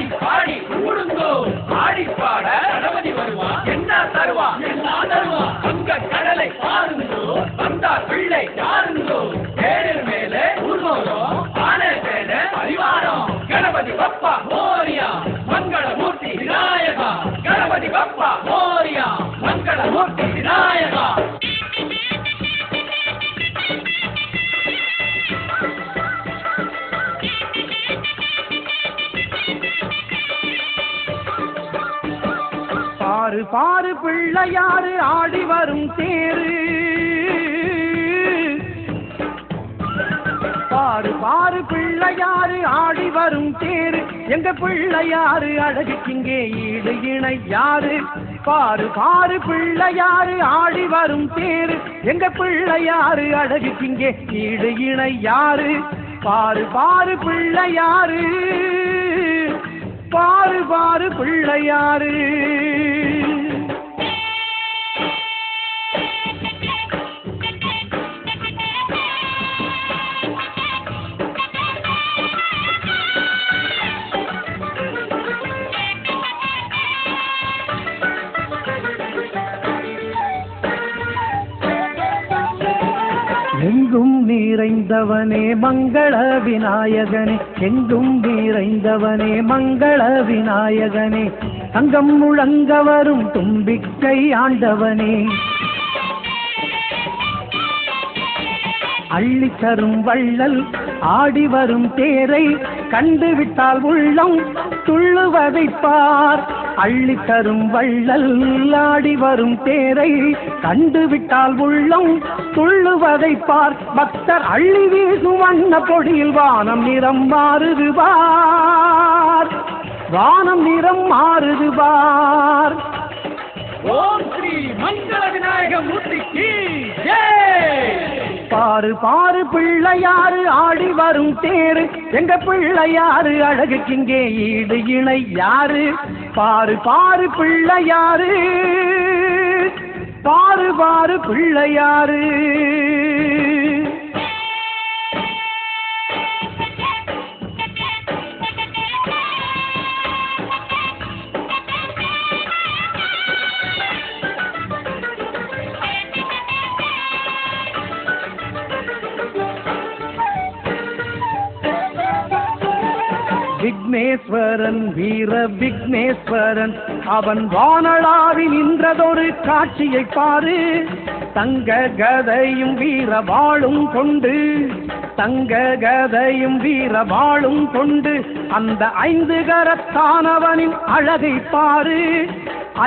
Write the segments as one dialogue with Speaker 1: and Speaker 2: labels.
Speaker 1: ஆடி பாடி கூடுங்கோ ஆடி பாட கணபதி வருவா என்ன தருவா எல்லாம் தருவா அங்க கடலை பாருங்கோ வந்தார் பிள்ளை யாருங்கோ ஏழு மேலே ஊர்வலம் ஆனை மேல பரிவாரம் கணபதி பப்பா மோரியா மங்களமூர்த்தி விநாயகா கணபதி பப்பா மோரியா மங்களமூர்த்தி விநாயகா
Speaker 2: பாரு பாரு பிள்ளையாரு ஆடி வரும் தேரு பாரு பாரு பிள்ளையாரு ஆடி வரும் தேரு எங்க பிள்ளையாரு அழகுக்கிங்கே ஈடு இணை யாரு பாரு பாரு பிள்ளையாரு ஆடி வரும் தேரு எங்க பிள்ளையாரு அழகுக்கிங்கே ஈடு இணை யாரு பாரு பாரு பிள்ளையாரு பாரு பாரு பிள்ளையாரு எங்கும் நிறைந்தவனே மங்கள விநாயகனே எங்கும் நிறைந்தவனே மங்கள விநாயகனே தங்கம் முழங்க வரும் தும்பிக்கை ஆண்டவனே அள்ளி தரும் வள்ளல் ஆடி வரும் தேரை கண்டுவிட்டால் உள்ளம் துள்ளுவதை பார் அள்ளி தரும் வள்ளல் ஆடி வரும் தேரை கண்டுவிட்டால் உள்ளம் துள்ளுவதை பார் பக்தர் அள்ளி வீசும் வண்ண பொடியில் வானம் நிறம் மாறுது பார் வானம் நிறம் மாறுது பார்
Speaker 1: ஓம் ஸ்ரீ மங்கள விநாயக மூர்த்திக்கு ஜெய்
Speaker 2: பாரு பாரு பிள்ளையாரு ஆடி வரும் தேரு எங்க பிள்ளையாரு அழகுக்கிங்கே ஈடு இணை யாரு பாரு பாரு பிள்ளையாரு பாரு பாரு பிள்ளையாரு விக்னேஸ்வரன் வீர விக்னேஸ்வரன் அவன் வானளாவி நின்றதொரு காட்சியை பாரு தங்க கதையும் வீர வாளும் கொண்டு தங்க கதையும் வீர வாளும் கொண்டு அந்த 5 கரத்தானவனின் அழகை பாரு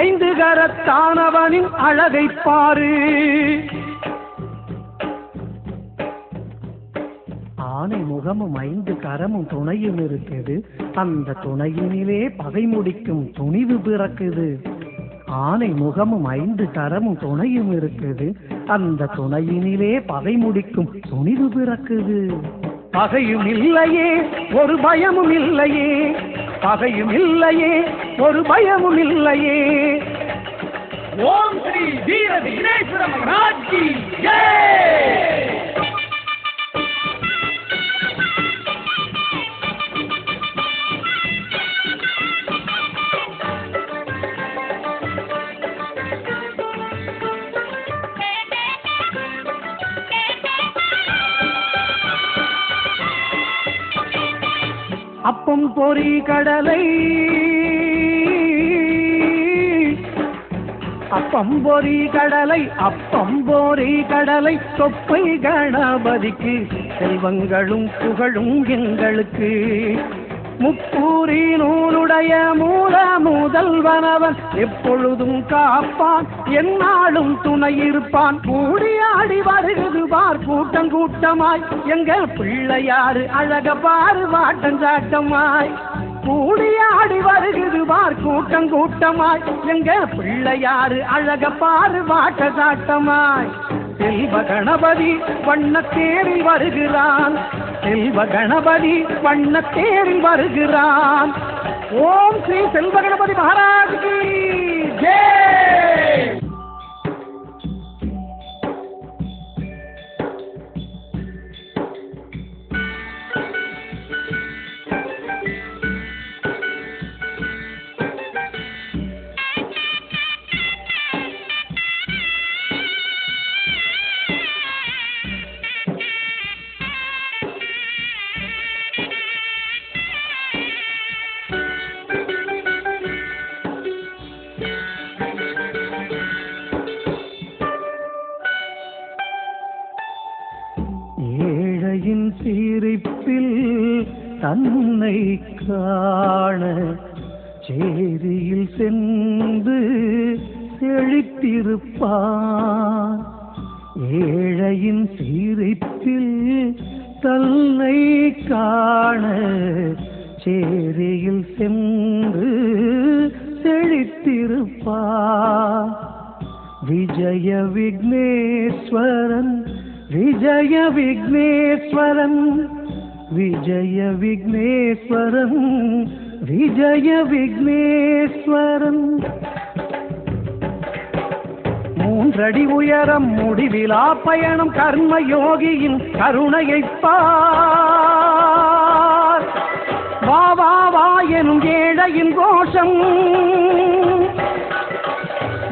Speaker 2: 5 கரத்தானவனின் அழகை பாரு ஆனை முகமும் 5 கரமும் துணையும் இருக்குது அந்த துணையினிலே பகை முடிக்கும் துணிவு பிறக்குது ஆனை முகமும் 5 கரமும் துணையும் இருக்குது அந்த துணையினிலே பகை முடிக்கும் துணிவு பிறக்குது பகையும் இல்லையே ஒரு பயமும் இல்லையே பகையும் இல்லையே ஒரு பயமும் இல்லையே
Speaker 1: ஓம் ஸ்ரீ வீர விக்னேஸ்வர மகாராஜ் கி ஜெய்
Speaker 2: அப்பம் பொறி கடலை அப்பம் பொறி கடலை அப்பம் பொறி கடலை தொப்பை கணபதிக்கு செல்வங்களும் புகழும் எங்களுக்கு முக்கூறி நூலுடைய மூல முதல்வனவன் எப்பொழுதும் காப்பான் எந்நாளும் துணை இருப்பான் கூடியாடி வருகிறது பார் கூட்டம் கூட்டமாய் எங்க பிள்ளையாரு அழக பாரு வாட்டஞ்சாட்டமாய் கூடியாடி வருகிறது பார் கூட்டம் கூட்டமாய் எங்க பிள்ளையாரு அழக பாரு வாட்டசாட்டமாய் செல்வ கணபதி வண்ணத்தேரில் வருகிறான் செல்வ கணபதி வண்ணத்தேரில் வருகிறான் ஓம் ஸ்ரீ செல்வ கணபதி மகாராஜ் கி ஜெய் தன்னை காண சேரியில் சென்று செழித்திருப்பான். ஏழையின் சிரிப்பில் தன்னை காண சேரியில் சென்று செழித்திருப்பான். விஜய விக்னேஸ்வரன் விஜய விக்னேஸ்வரன் விஜய விக்னேஸ்வரன் விஜய விக்னேஸ்வரன். 3 அடி உயரம் முடிவிலா பயணம் கர்மயோகியின் கருணையைப் பார். வா வா வா எனும் ஏழையின் கோஷம்,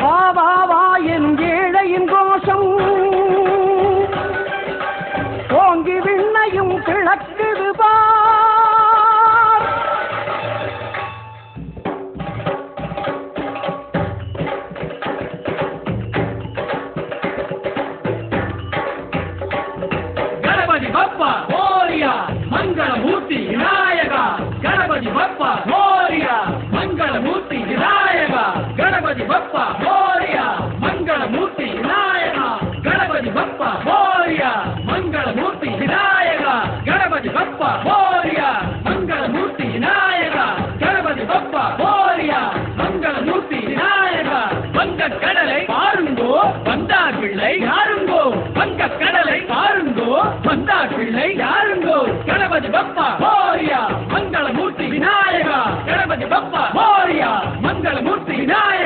Speaker 2: வா வா வா எனும் ஏழையின் கோஷம் ஓங்கி விண்ணையும் கிழக்குது பார்.
Speaker 1: ಗಣಪತಿ ಬಪ್ಪ ಮೋರಿಯ ಮಂಗಳಮೂರ್ತಿ ವಿನಾಯಕ. ಗಣಪತಿ ಬಪ್ಪ ಮೋರಿಯ ಮಂಗಳಮೂರ್ತಿ ವಿನಾಯಕ. ಗಣಪತಿ ಬಪ್ಪ ಮೋರಿಯ ಮಂಗಳಮೂರ್ತಿ ವಿನಾಯಕ. ಗಣಪತಿ ಬಪ್ಪ ಮೋರಿಯ ಮಂಗಳಮೂರ್ತಿ ವಿನಾಯಕ. ಗಣಪತಿ ಬಪ್ಪ ಮೋರಿಯ ಮಂಗಳಮೂರ್ತಿ ವಿನಾಯಕ. ಗಣಪತಿ ಬಪ್ಪ ಮೋರಿಯ ಮಂಗಳಮೂರ್ತಿ ವಿನಾಯಕ. வங்கக் கடலை பாருங்கோ வந்தார் பிள்ளை யாருங்கோ. வங்கக் கடலை பாருங்கோ வந்தார் பிள்ளை யாருங்கோ. கணபதி பப்பா மோரியா மங்களமூர்த்தி விநாயகா. கணபதி பப்பா மோரியா மங்களமூர்த்தி விநாயகா.